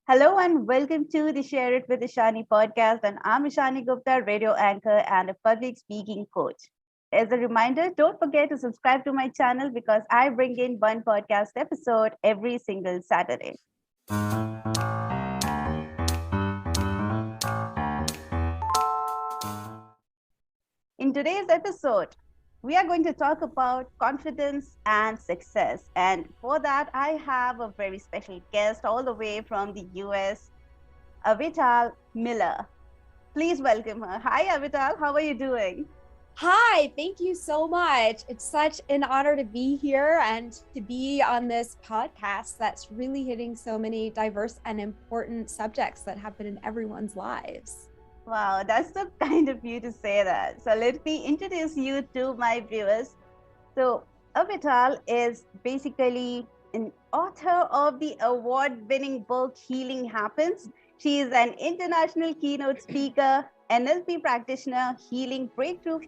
Hello and welcome to the Share It with Ishani podcast. And I'm Ishani Gupta, radio anchor and a public speaking coach. As a reminder, don't forget to subscribe to my channel because I bring in one podcast episode every single Saturday. In today's episode, we are going to talk about confidence and success. And for that, I have a very special guest all the way from the US, Avital Miller. Please welcome her. Hi, Avital. How are you doing? Hi, thank you so much. It's such an honor to be here and to be on this podcast that's really hitting so many diverse and important subjects that happen in everyone's lives. Wow, that's so kind of you to say that. So let me introduce you to my viewers. So Avital is basically an author of the award-winning book Healing Happens. She is an international keynote speaker, NLP practitioner, healing breakthrough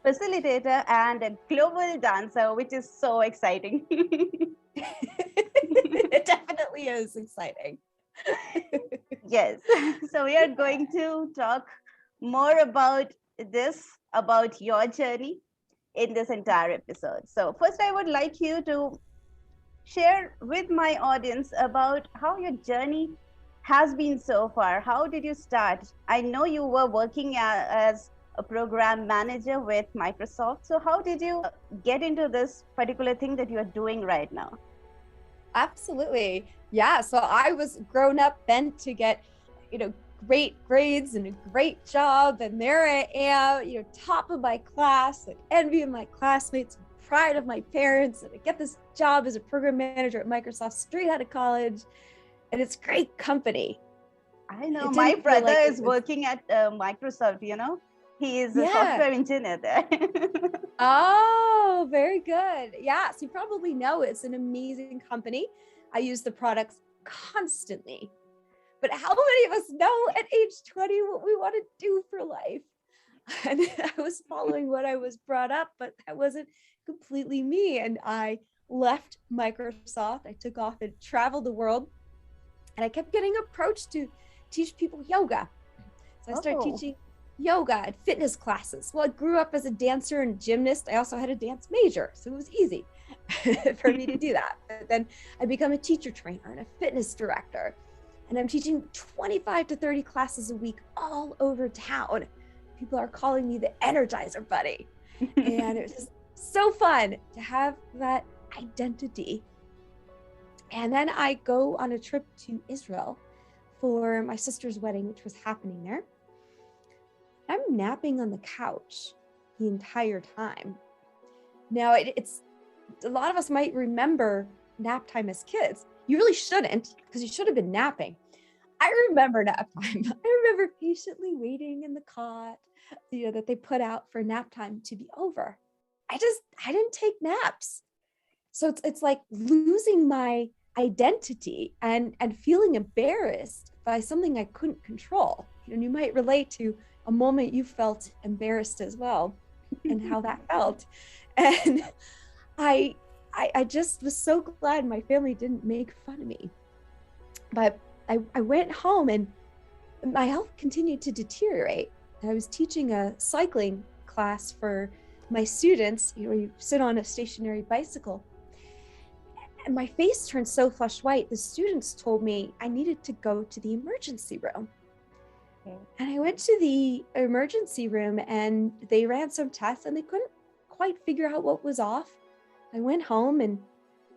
facilitator, and a global dancer, which is so exciting. It definitely is exciting. Yes. So we are going to talk more about your journey in this entire episode. So first, I would like you to share with my audience about how your journey has been so far. How did you start? I know you were working as a program manager with Microsoft. So how did you get into this particular thing that you are doing right now? Absolutely. Yeah. So I was grown up bent to get, great grades and a great job. And there I am, top of my class, like envy of my classmates, pride of my parents. And I get this job as a program manager at Microsoft straight out of college. And it's great company. I know my brother is working at Microsoft, he is a software engineer there. Oh, very good. Yeah. So you probably know it's an amazing company. I use the products constantly. But how many of us know at age 20 what we want to do for life? And I was following what I was brought up, but that wasn't completely me. And I left Microsoft. I took off and traveled the world. And I kept getting approached to teach people yoga. So I started teaching yoga and fitness classes. Well, I grew up as a dancer and gymnast. I also had a dance major, so it was easy for me to do that. But then I become a teacher trainer and a fitness director. And I'm teaching 25 to 30 classes a week all over town. People are calling me the Energizer Bunny. And it was just so fun to have that identity. And then I go on a trip to Israel for my sister's wedding, which was happening there. I'm napping on the couch the entire time. Now, it's a lot of us might remember nap time as kids. You really shouldn't, because you should have been napping. I remember nap time. I remember patiently waiting in the cot, that they put out for nap time to be over. I didn't take naps. So it's like losing my identity and feeling embarrassed by something I couldn't control. You might relate to a moment you felt embarrassed as well and how that felt. And I just was so glad my family didn't make fun of me. But I went home and my health continued to deteriorate. I was teaching a cycling class for my students. You sit on a stationary bicycle. And my face turned so flush white, the students told me I needed to go to the emergency room. Okay. And I went to the emergency room and they ran some tests and they couldn't quite figure out what was off. I went home and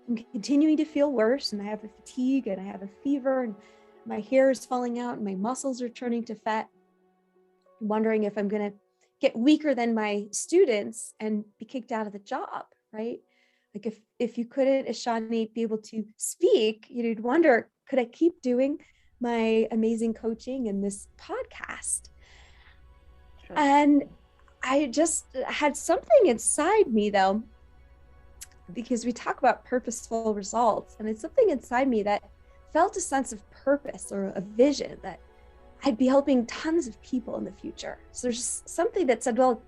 I'm continuing to feel worse, and I have a fatigue and I have a fever and my hair is falling out and my muscles are turning to fat. I'm wondering if I'm going to get weaker than my students and be kicked out of the job, right? Like if you couldn't, Ishani, be able to speak, you'd wonder, could I keep doing my amazing coaching and this podcast? Sure. And I just had something inside me, though, because we talk about purposeful results, and it's something inside me that felt a sense of purpose or a vision that I'd be helping tons of people in the future. So there's something that said, well,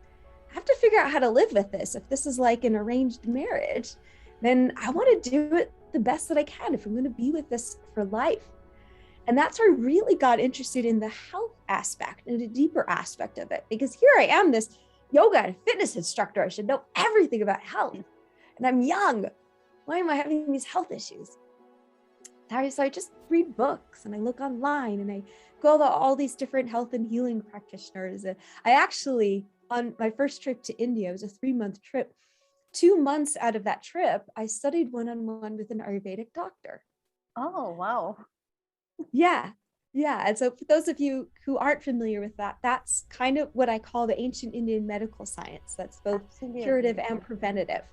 I have to figure out how to live with this. If this is like an arranged marriage, then I want to do it the best that I can if I'm going to be with this for life. And that's where I really got interested in the health aspect and a deeper aspect of it, because here I am, this yoga and fitness instructor. I should know everything about health. And I'm young. Why am I having these health issues? So I just read books and I look online and I go to all these different health and healing practitioners. And I actually, on my first trip to India, it was a 3-month trip. 2 months out of that trip, I studied one-on-one with an Ayurvedic doctor. Oh, wow. Yeah. And so for those of you who aren't familiar with that, that's kind of what I call the ancient Indian medical science. That's both curative and preventative.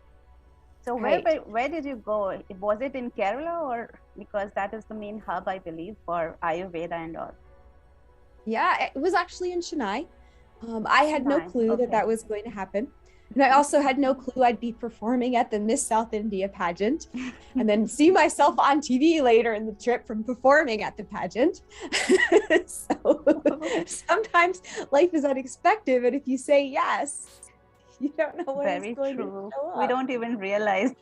So where did you go? Was it in Kerala, or because that is the main hub, I believe, for Ayurveda and all? Yeah, it was actually in Chennai. I had no clue that was going to happen. And I also had no clue I'd be performing at the Miss South India pageant and then see myself on TV later in the trip from performing at the pageant. So sometimes life is unexpected, and if you say yes, you don't know what is going to show up. We don't even realize.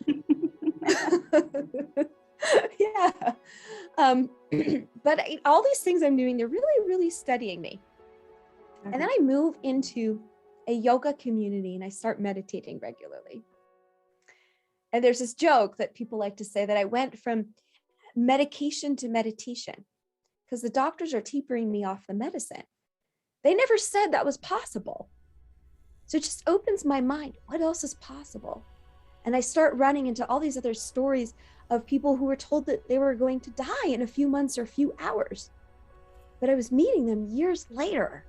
Yeah. But all these things I'm doing, they're really, really studying me. And then I move into a yoga community and I start meditating regularly. And there's this joke that people like to say that I went from medication to meditation because the doctors are tapering me off the medicine. They never said that was possible. So it just opens my mind. What else is possible? And I start running into all these other stories of people who were told that they were going to die in a few months or a few hours. But I was meeting them years later.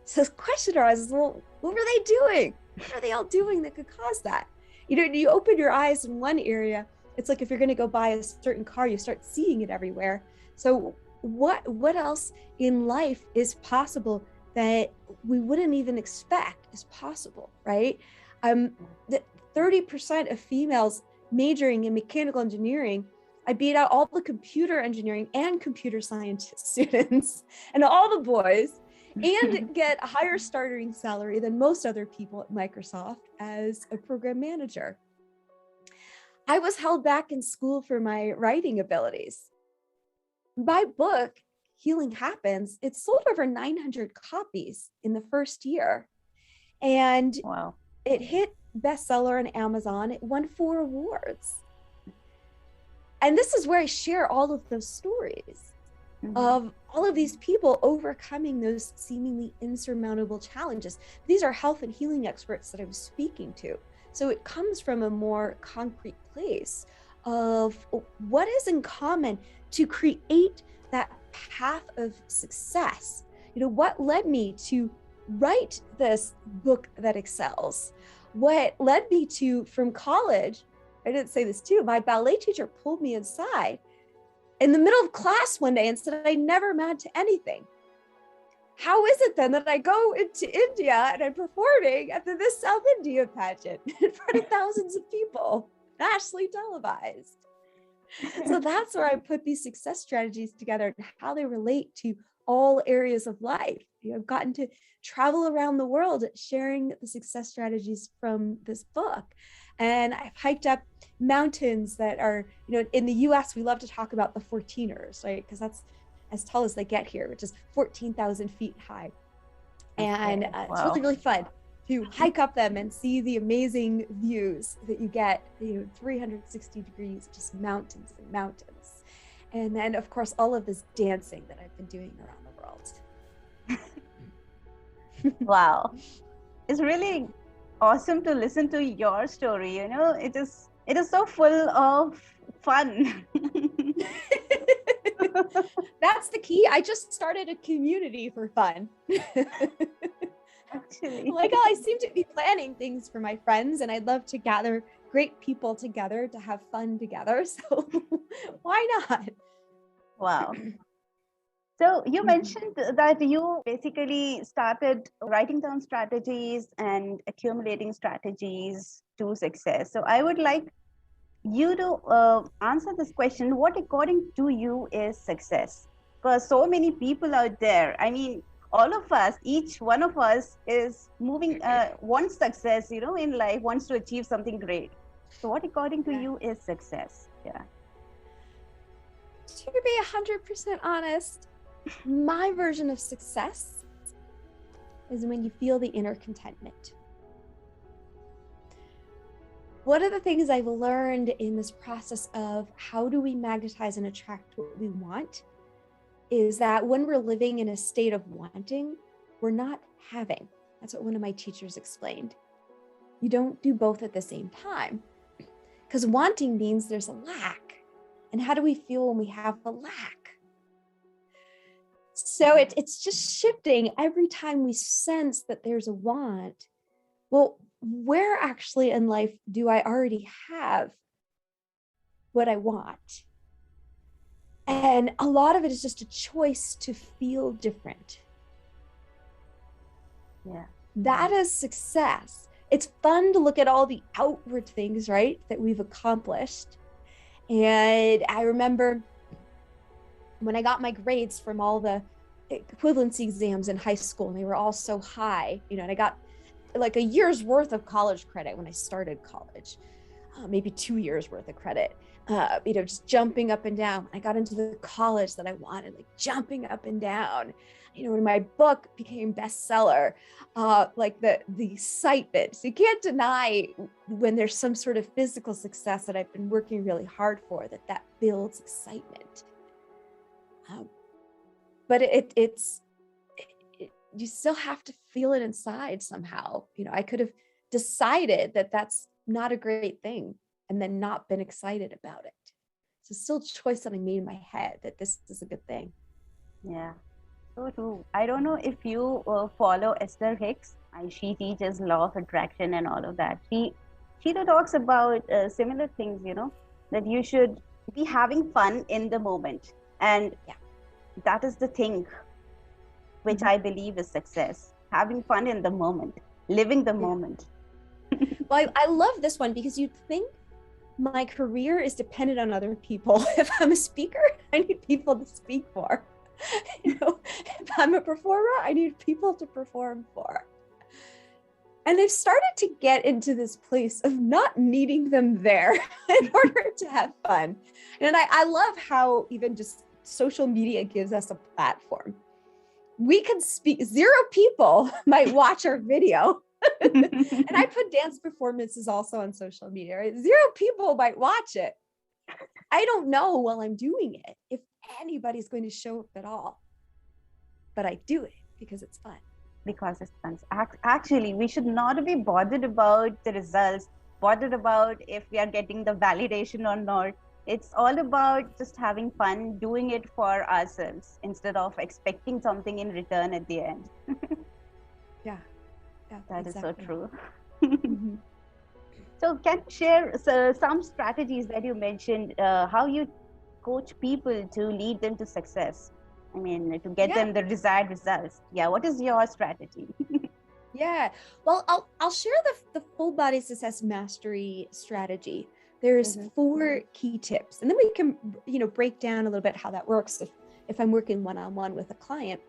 So the question arises, well, what were they doing? What are they all doing that could cause that? You know, you open your eyes in one area. It's like if you're going to go buy a certain car, you start seeing it everywhere. So what else in life is possible that we wouldn't even expect is possible, right? That 30% of females majoring in mechanical engineering, I beat out all the computer engineering and computer science students and all the boys, and get a higher starting salary than most other people at Microsoft as a program manager. I was held back in school for my writing abilities. My book, Healing Happens, it sold over 900 copies in the first year. And it hit bestseller on Amazon. It won 4 awards. And this is where I share all of those stories of all of these people overcoming those seemingly insurmountable challenges. These are health and healing experts that I was speaking to. So it comes from a more concrete place of what is in common to create that path of success. You know, what led me to write this book that excels? What led me to, from college, I didn't say this too, my ballet teacher pulled me aside in the middle of class one day and said, I never amount to anything. How is it then that I go into India and I'm performing at the Miss South India pageant in front of thousands of people, nationally televised? So that's where I put these success strategies together and how they relate to all areas of life. You know, I've gotten to travel around the world sharing the success strategies from this book. And I've hiked up mountains that are, you know, in the US, we love to talk about the 14ers, right? Because that's as tall as they get here, which is 14,000 feet high. And it's really, really fun to hike up them and see the amazing views that you get, you know, 360 degrees, just mountains and mountains. And then, of course, all of this dancing that I've been doing around the world. Wow. It's really awesome to listen to your story. You know, it is so full of fun. That's the key. I just started a community for fun. Actually, like, I seem to be planning things for my friends, and I'd love to gather great people together to have fun together. So why not? Wow. So you mentioned that you basically started writing down strategies and accumulating strategies to success. So I would like you to answer this question. What according to you is success? Because so many people out there, I mean, all of us, each one of us is moving, wants success, you know, in life, wants to achieve something great. So what according to you is success? Yeah. to be 100% honest, my version of success is when you feel the inner contentment. One of the things I've learned in this process of how do we magnetize and attract what we want is that when we're living in a state of wanting, we're not having. That's what one of my teachers explained. You don't do both at the same time, because wanting means there's a lack. And how do we feel when we have a lack? So it's just shifting every time we sense that there's a want. Well, where actually in life do I already have what I want? And a lot of it is just a choice to feel different. Yeah. That is success. It's fun to look at all the outward things, right, that we've accomplished. And I remember when I got my grades from all the equivalency exams in high school, and they were all so high, and I got like a year's worth of college credit when I started college, maybe 2 years worth of credit, just jumping up and down. I got into the college that I wanted, like jumping up and down. When my book became bestseller, like the excitement. So you can't deny when there's some sort of physical success that I've been working really hard for, that builds excitement. But it's you still have to feel it inside somehow. I could have decided that that's not a great thing and then not been excited about it. So still a choice that I made in my head that this is a good thing. Yeah, so true. I don't know if you follow Esther Hicks. She teaches law of attraction and all of that. She talks about similar things, that you should be having fun in the moment. And that is the thing which I believe is success. Having fun in the moment, living the moment. Well, I love this one because you'd think my career is dependent on other people. If I'm a speaker, I need people to speak for. If I'm a performer, I need people to perform for. And they've started to get into this place of not needing them there in order to have fun. And I love how even just social media gives us a platform. We can speak, 0 people might watch our video. And I put dance performances also on social media, right? 0 people might watch it. I don't know while I'm doing it if anybody's going to show up at all, but I do it because it's fun. Because it's fun. Actually, we should not be bothered about the results, bothered about if we are getting the validation or not. It's all about just having fun, doing it for ourselves instead of expecting something in return at the end. Yeah, that exactly. Is so true. Mm-hmm. So can you share some strategies that you mentioned, how you coach people to lead them to success? I mean, to get them the desired results. Yeah, what is your strategy? Yeah, well, I'll share the full body success mastery strategy. There's 4 key tips, and then we can, break down a little bit how that works if I'm working one-on-one with a client.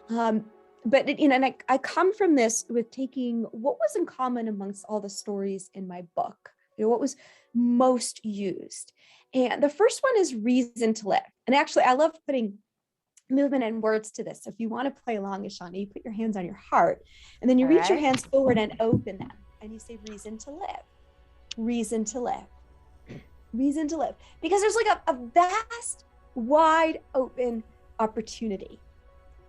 But and I come from this with taking what was in common amongst all the stories in my book, what was most used. And the first one is reason to live. And actually, I love putting movement and words to this. So if you want to play along, Ishani, you put your hands on your heart, and then you reach your hands forward and open them, and you say reason to live, reason to live, reason to live. Because there's like a vast, wide open opportunity.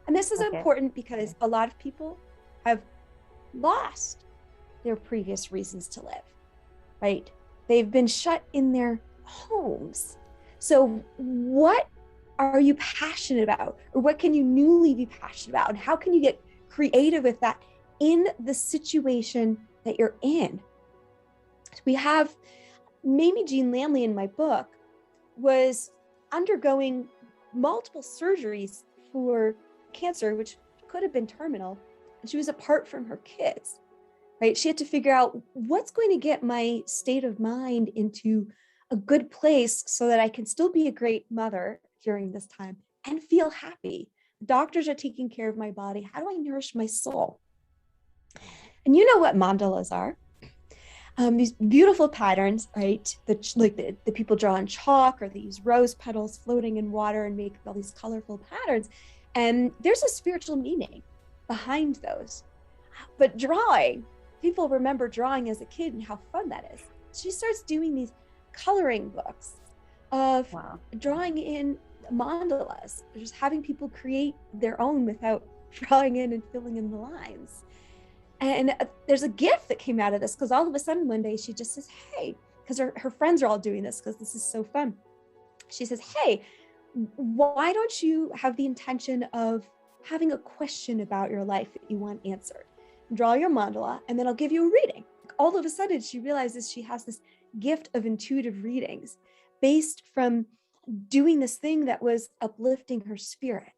And this is important because a lot of people have lost their previous reasons to live, right? They've been shut in their homes. So what are you passionate about? Or what can you newly be passionate about? And how can you get creative with that in the situation that you're in? So we have Mamie Jean Lamley in my book was undergoing multiple surgeries for cancer, which could have been terminal. And she was apart from her kids, right? She had to figure out what's going to get my state of mind into a good place so that I can still be a great mother during this time and feel happy. Doctors are taking care of my body. How do I nourish my soul? And you know what mandalas are. these beautiful patterns, right? The people draw on chalk, or they use rose petals floating in water and make all these colorful patterns. And there's a spiritual meaning behind those. But drawing, people remember drawing as a kid and how fun that is. She starts doing these coloring books of drawing in mandalas, just having people create their own without drawing in and filling in the lines. And there's a gift that came out of this, because all of a sudden one day she just says, hey, because her friends are all doing this because this is so fun. She says, hey, why don't you have the intention of having a question about your life that you want answered? Draw your mandala, and then I'll give you a reading. All of a sudden she realizes she has this gift of intuitive readings based from doing this thing that was uplifting her spirit.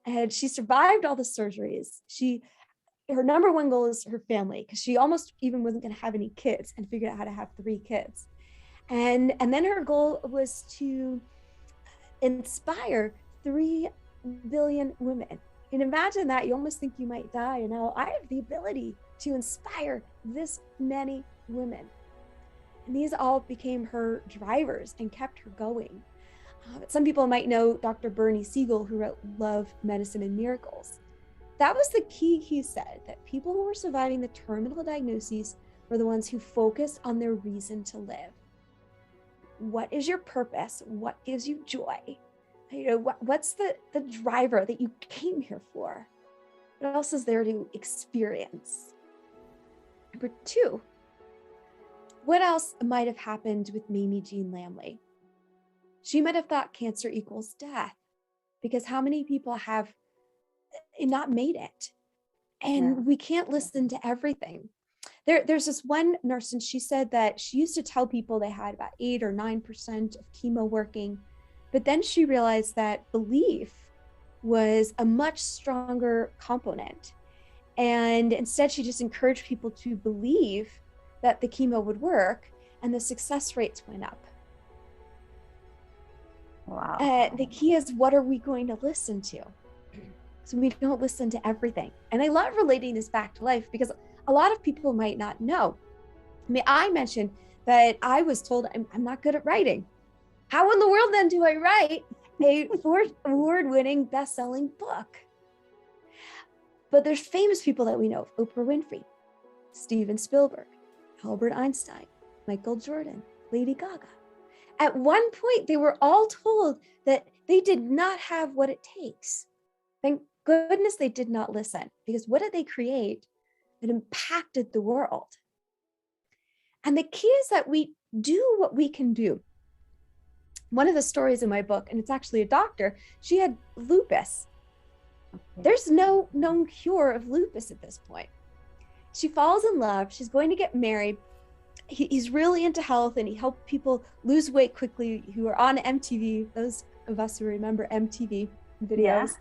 And she survived all the surgeries. Her number one goal is her family, because she almost even wasn't going to have any kids, and figured out how to have 3 kids. And then her goal was to inspire 3 billion women. And imagine that. You almost think you might die, and now I have the ability to inspire this many women. And these all became her drivers and kept her going. Some people might know Dr. Bernie Siegel, who wrote Love, Medicine, and Miracles. That was the key, he said, that people who were surviving the terminal diagnoses were the ones who focused on their reason to live. What is your purpose? What gives you joy? What's the driver that you came here for? What else is there to experience? Number 2, what else might have happened with Mamie Jean Lamley? She might have thought cancer equals death, because how many people have not made it? And we can't listen to everything. There's this one nurse, and she said that she used to tell people they had about 8 or 9% of chemo working, but then she realized that belief was a much stronger component. And instead, she just encouraged people to believe that the chemo would work, and the success rates went up. Wow. The key is, what are we going to listen to? So we don't listen to everything. And I love relating this back to life, because a lot of people might not know. I mean, I mentioned that I was told I'm not good at writing. How in the world then do I write a 4th award-winning best-selling book? But there's famous people that we know: Oprah Winfrey, Steven Spielberg, Albert Einstein, Michael Jordan, Lady Gaga. At one point, they were all told that they did not have what it takes. Thank goodness they did not listen, because what did they create that impacted the world? And the key is that we do what we can do. One of the stories in my book, and it's actually a doctor, she had lupus. There's no known cure of lupus at this point. She falls in love. She's going to get married. He's really into health, and he helped people lose weight quickly who are on MTV. Those of us who remember MTV videos.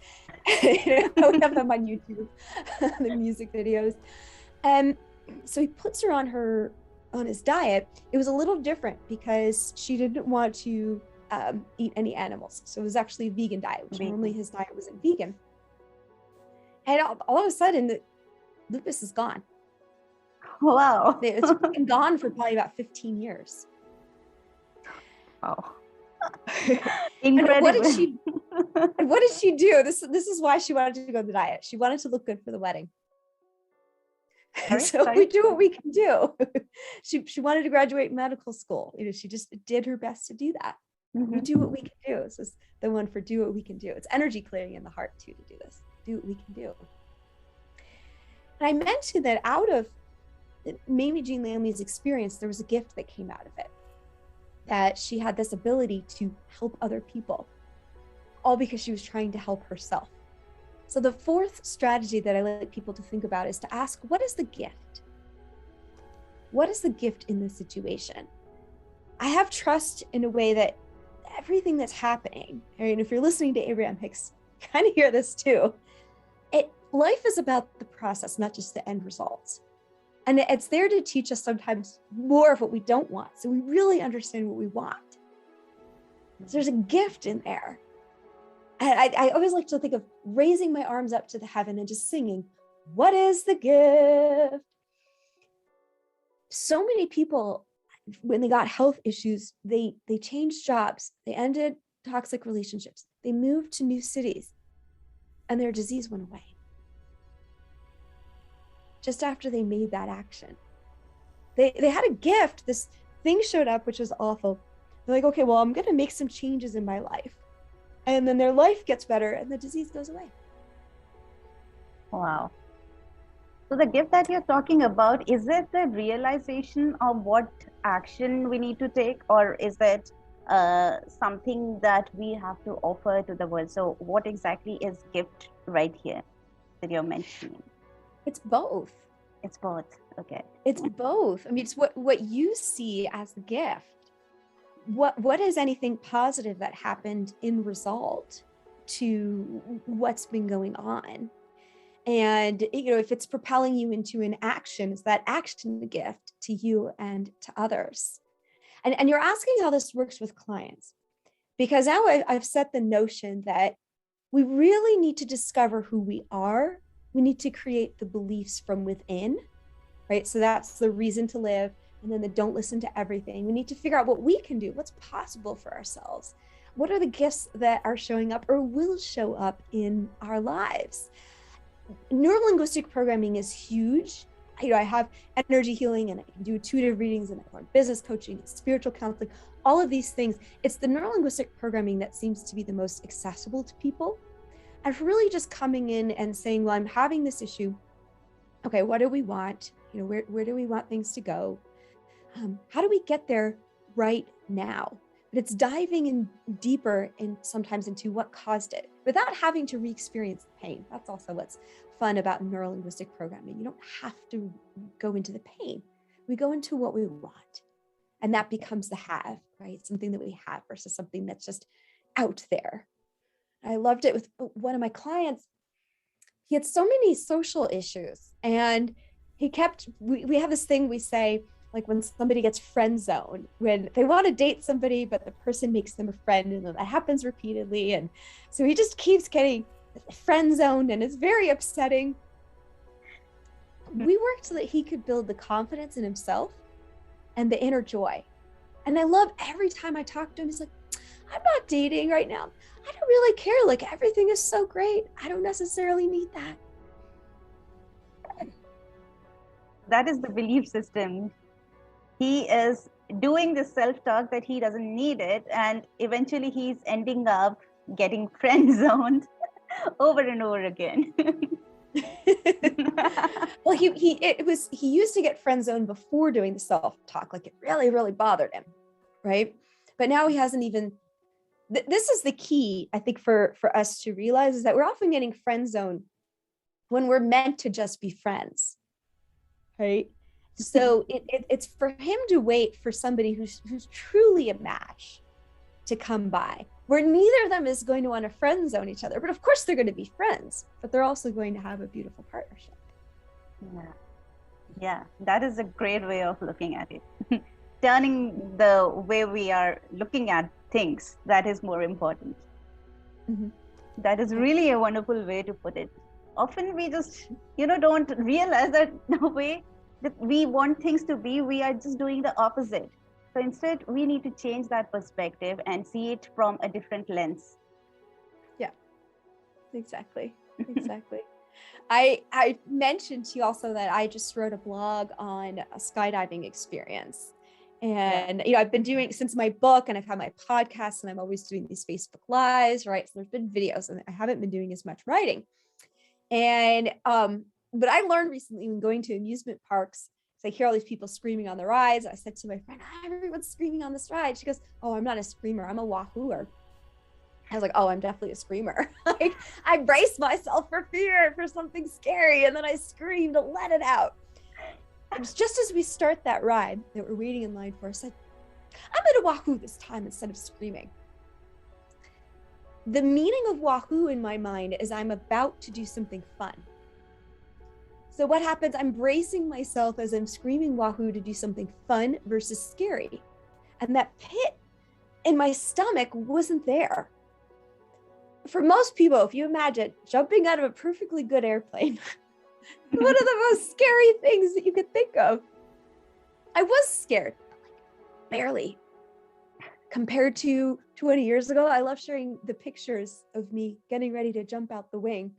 Yeah. We have them on YouTube, the music videos. So he puts her on his diet. It was a little different because she didn't want to eat any animals. So it was actually a vegan diet, which normally his diet wasn't vegan. And all of a sudden, the lupus is gone. Wow. It's been gone for probably about 15 years. Wow. Incredible. What did she do? This is why she wanted to go on the diet. She wanted to look good for the wedding. So we do what we can do. She wanted to graduate medical school. She just did her best to do that. Mm-hmm. We do what we can do. This is the one for do what we can do. It's energy clearing in the heart too, to do this. Do what we can do. And I mentioned that out of Mamie Jean Lamley's experience, there was a gift that came out of it, that she had this ability to help other people, all because she was trying to help herself. So the 4th strategy that I like people to think about is to ask, what is the gift? What is the gift in this situation? I have trust in a way that everything that's happening, and if you're listening to Abraham Hicks, you kind of hear this too. Life is about the process, not just the end results. And it's there to teach us sometimes more of what we don't want, so we really understand what we want. So there's a gift in there. And I always like to think of raising my arms up to the heaven and just singing, what is the gift? so many people, when they got health issues, they changed jobs, they ended toxic relationships, they moved to new cities, and their disease went away just after they made that action. They had a gift. This thing showed up, which was awful. They're like, okay, well, I'm going to make some changes in my life. And then their life gets better and the disease goes away. Wow. So the gift that you're talking about, is it the realization of what action we need to take, or is it something that we have to offer to the world? So what exactly is gift right here that you're mentioning? It's both. It's both. Okay. It's both. I mean, it's what you see as the gift. What is anything positive that happened in result to what's been going on? And, if it's propelling you into an action, is that action the gift to you and to others? And you're asking how this works with clients, because now I've set the notion that we really need to discover who we are. We need to create the beliefs from within, right? So that's the reason to live. And then the don't listen to everything. We need to figure out what we can do, what's possible for ourselves. What are the gifts that are showing up or will show up in our lives? Neurolinguistic programming is huge. I have energy healing, and I can do intuitive readings, and I learn business coaching and spiritual counseling, all of these things. It's the neurolinguistic programming that seems to be the most accessible to people. And really just coming in and saying, well, I'm having this issue. Okay, what do we want? Where do we want things to go? How do we get there right now? But it's diving in deeper and sometimes into what caused it without having to re-experience the pain. That's also what's fun about neurolinguistic programming. You don't have to go into the pain. We go into what we want. And that becomes the have, right? Something that we have versus something that's just out there. I loved it with one of my clients. He had so many social issues, and we have this thing we say, like when somebody gets friend zoned, when they want to date somebody, but the person makes them a friend, and that happens repeatedly. And so he just keeps getting friend zoned, and it's very upsetting. We worked so that he could build the confidence in himself and the inner joy. And I love every time I talk to him, he's like, I'm not dating right now. I don't really care. Like, everything is so great. I don't necessarily need that. That is the belief system. He is doing the self-talk that he doesn't need it, and eventually he's ending up getting friend zoned over and over again. Well, he used to get friend zoned before doing the self-talk. Like, it really, really bothered him, right? But now he hasn't even. This is the key, I think, for us to realize, is that we're often getting friend zoned when we're meant to just be friends, right? So it's for him to wait for somebody who's truly a match to come by, where neither of them is going to want to friend zone each other. But of course they're going to be friends, but they're also going to have a beautiful partnership. Yeah, that is a great way of looking at it. Turning the way we are looking at things, that is more important. Mm-hmm. That is really a wonderful way to put it. Often we just, don't realize that the way that we want things to be, we are just doing the opposite. So instead, we need to change that perspective and see it from a different lens. Yeah, exactly. I mentioned to you also that I just wrote a blog on a skydiving experience. And, I've been doing since my book, and I've had my podcast, and I'm always doing these Facebook Lives, right? So there's been videos, and I haven't been doing as much writing. And, but I learned recently when going to amusement parks, so I hear all these people screaming on the rides. I said to my friend, everyone's screaming on this ride. She goes, oh, I'm not a screamer. I'm a wahooer. I was like, oh, I'm definitely a screamer. Like, I braced myself for fear, for something scary. And then I screamed to let it out. And just as we start that ride that we're waiting in line for, I said, I'm going to wahoo this time instead of screaming. The meaning of wahoo in my mind is I'm about to do something fun. So what happens? I'm bracing myself as I'm screaming wahoo to do something fun versus scary. And that pit in my stomach wasn't there. For most people, if you imagine jumping out of a perfectly good airplane, one of the most scary things that you could think of. I was scared, but like barely. Compared to 20 years ago, I love sharing the pictures of me getting ready to jump out the wing.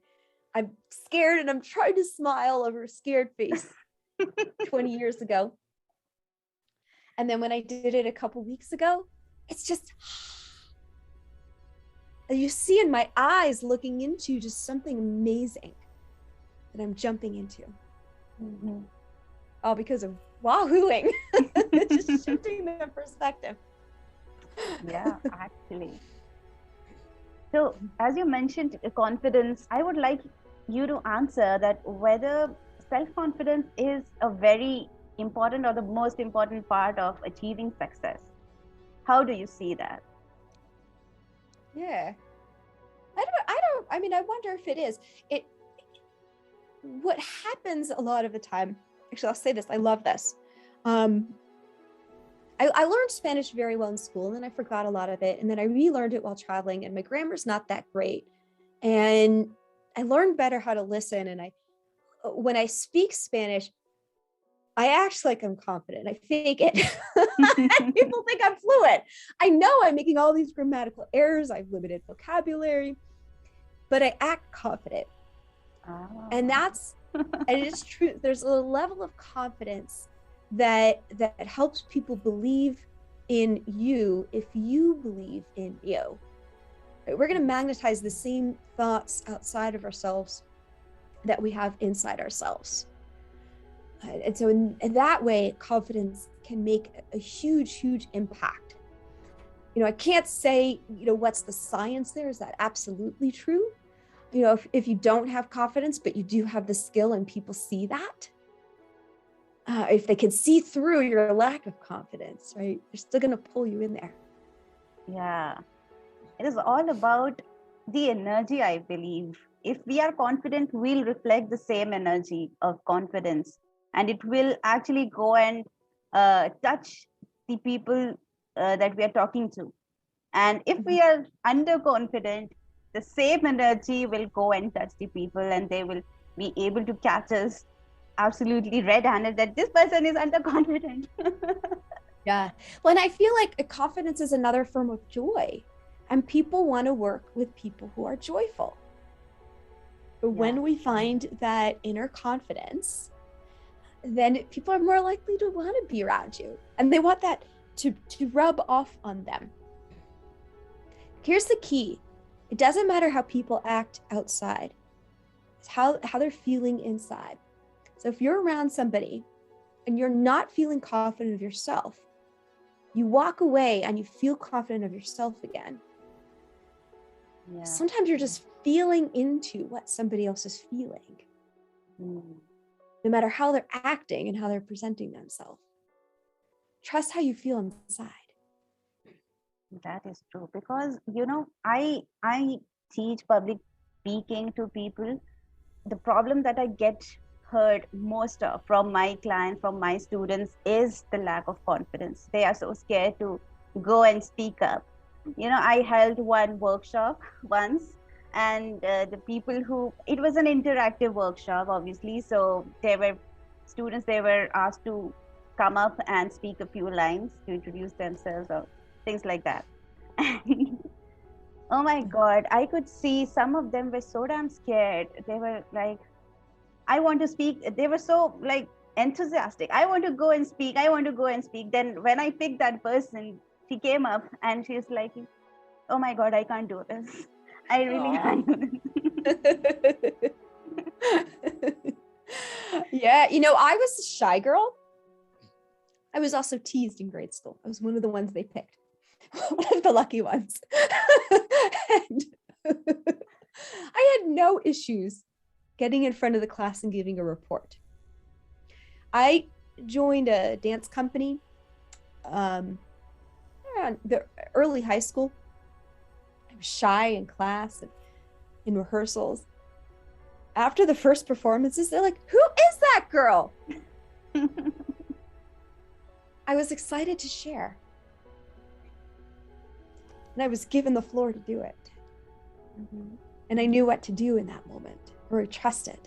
I'm scared and I'm trying to smile over a scared face 20 years ago. And then when I did it a couple weeks ago, it's just, you see in my eyes looking into just something amazing that I'm jumping into. Mm-hmm. All because of wahooing, just shifting the perspective. Yeah, actually. So, as you mentioned, confidence, I would like you to answer that whether self-confidence is a very important or the most important part of achieving success. How do you see that? Yeah. I mean, I wonder if it is. What happens a lot of the time, actually, I'll say this, I love this. I learned Spanish very well in school, and then I forgot a lot of it. And then I relearned it while traveling, and my grammar's not that great. And I learned better how to listen. And when I speak Spanish, I act like I'm confident. I fake it. People think I'm fluent. I know I'm making all these grammatical errors. I've limited vocabulary, but I act confident. Oh. And it is true. There's a level of confidence that helps people believe in you if you believe in you. We're going to magnetize the same thoughts outside of ourselves that we have inside ourselves. And so in that way, confidence can make a huge, huge impact. I can't say, what's the science there? Is that absolutely true? If you don't have confidence, but you do have the skill and people see that, if they can see through your lack of confidence, right, they're still going to pull you in there. Yeah. It is all about the energy, I believe. If we are confident, we'll reflect the same energy of confidence, and it will actually go and touch the people that we are talking to. And if we are underconfident, the same energy will go and touch the people, and they will be able to catch us absolutely red-handed that this person is underconfident. Yeah. Well, and I feel like confidence is another form of joy, and people want to work with people who are joyful. But when we find that inner confidence, then people are more likely to want to be around you, and they want that to rub off on them. Here's the key. It doesn't matter how people act outside. It's how they're feeling inside. So if you're around somebody and you're not feeling confident of yourself, you walk away and you feel confident of yourself again. Yeah. Sometimes you're just feeling into what somebody else is feeling, no matter how they're acting and how they're presenting themselves. Trust how you feel inside. That is true, because I teach public speaking to people. The problem that I get heard most of from my clients, from my students, is the lack of confidence. They are so scared to go and speak up. I held one workshop once, and the people it was an interactive workshop, obviously. So there were students, they were asked to come up and speak a few lines to introduce themselves or things like that. Oh my God, I could see some of them were so damn scared. They were like, I want to speak. They were so like enthusiastic. I want to go and speak. I want to go and speak. Then when I picked that person, she came up and she's like, oh my God, I can't do this. I really can't do this. Yeah, I was a shy girl. I was also teased in grade school. I was one of the ones they picked. One of the lucky ones. And I had no issues getting in front of the class and giving a report. I joined a dance company around the early high school. I was shy in class and in rehearsals. After the first performances, they're like, who is that girl? I was excited to share. And I was given the floor to do it. Mm-hmm. And I knew what to do in that moment, or I trusted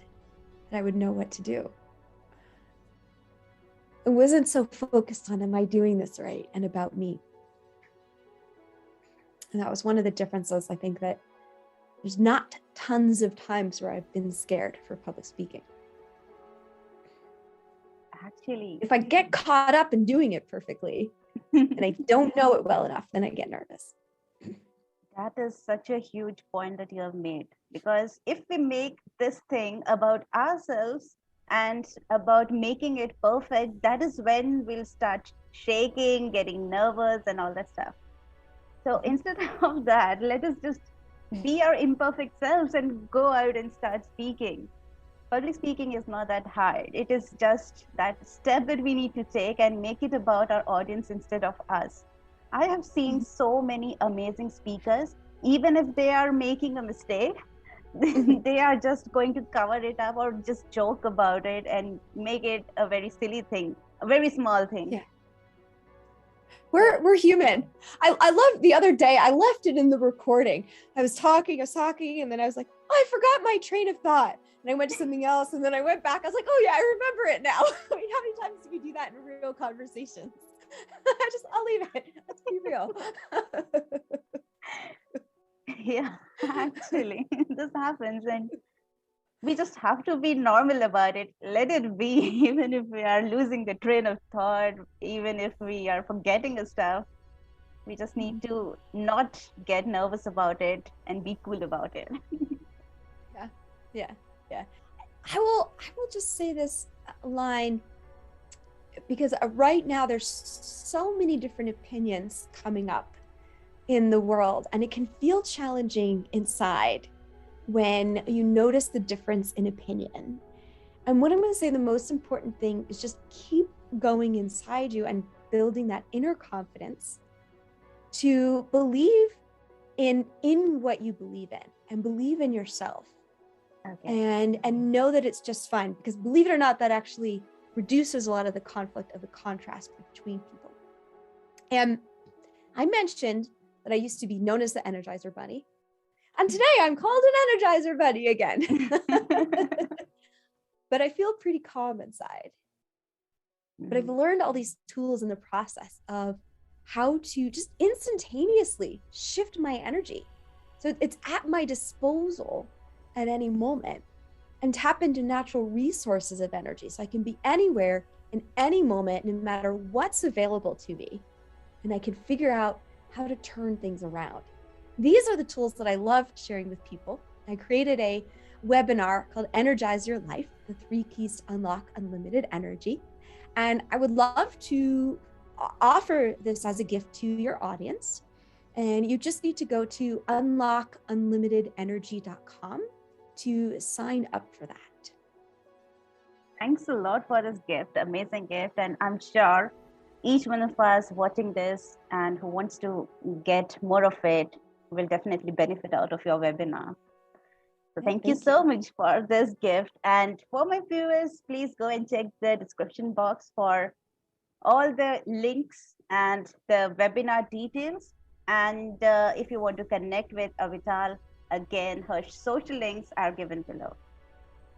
that I would know what to do. It wasn't so focused on, am I doing this right? And about me. And that was one of the differences. I think that there's not tons of times where I've been scared for public speaking. Actually, If I get caught up in doing it perfectly and I don't know it well enough, then I get nervous. that is such a huge point that you have made. Because if we make this thing about ourselves and about making it perfect, that is when we'll start shaking, getting nervous, and all that stuff. So instead of that, let us just be our imperfect selves and go out and start speaking. Public speaking is not that hard. It is just that step that we need to take and make it about our audience instead of us. I have seen so many amazing speakers, even if they are making a mistake, they are just going to cover it up or just joke about it and make it a very silly thing, a very small thing. Yeah. We're human. I love the other day, I left it in the recording. I was talking, and then I was like, oh, I forgot my train of thought. And I went to something else, and then I went back. I was like, oh yeah, I remember it now. I mean, how many times do we do that in real conversations? I'll leave it. Let's be real. Yeah, actually, this happens. And we just have to be normal about it. Let it be, even if we are losing the train of thought, even if we are forgetting the stuff. We just need to not get nervous about it and be cool about it. Yeah. I will just say this line, because right now there's so many different opinions coming up in the world, and it can feel challenging inside when you notice the difference in opinion. And what I'm going to say, the most important thing is just keep going inside you and building that inner confidence to believe in what you believe in and believe in yourself. Okay. And know that it's just fine, because believe it or not, that actually reduces a lot of the conflict of the contrast between people. And I mentioned that I used to be known as the Energizer Bunny. And today I'm called an Energizer Bunny again. But I feel pretty calm inside. But I've learned all these tools in the process of how to just instantaneously shift my energy. So it's at my disposal at any moment, and tap into natural resources of energy. So I can be anywhere in any moment, no matter what's available to me. And I can figure out how to turn things around. These are the tools that I love sharing with people. I created a webinar called Energize Your Life, the 3 Keys to Unlock Unlimited Energy. And I would love to offer this as a gift to your audience. And you just need to go to unlockunlimitedenergy.com to sign up for that. Thanks a lot for this gift, amazing gift. And I'm sure each one of us watching this and who wants to get more of it will definitely benefit out of your webinar. So thank you so much for this gift. And for my viewers, please go and check the description box for all the links and the webinar details. And if you want to connect with Avital, again, her social links are given below.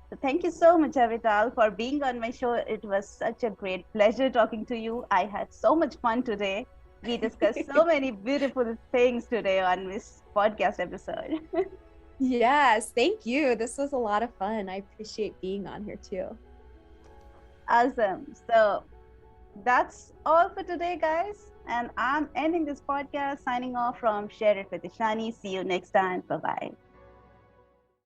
So thank you so much, Avital, for being on my show. It was such a great pleasure talking to you. I had so much fun today. We discussed so many beautiful things today on this podcast episode. Yes, thank you. This was a lot of fun. I appreciate being on here too. Awesome. So that's all for today, guys. And I'm ending this podcast, signing off from Share It with Ishani. See you next time. Bye-bye.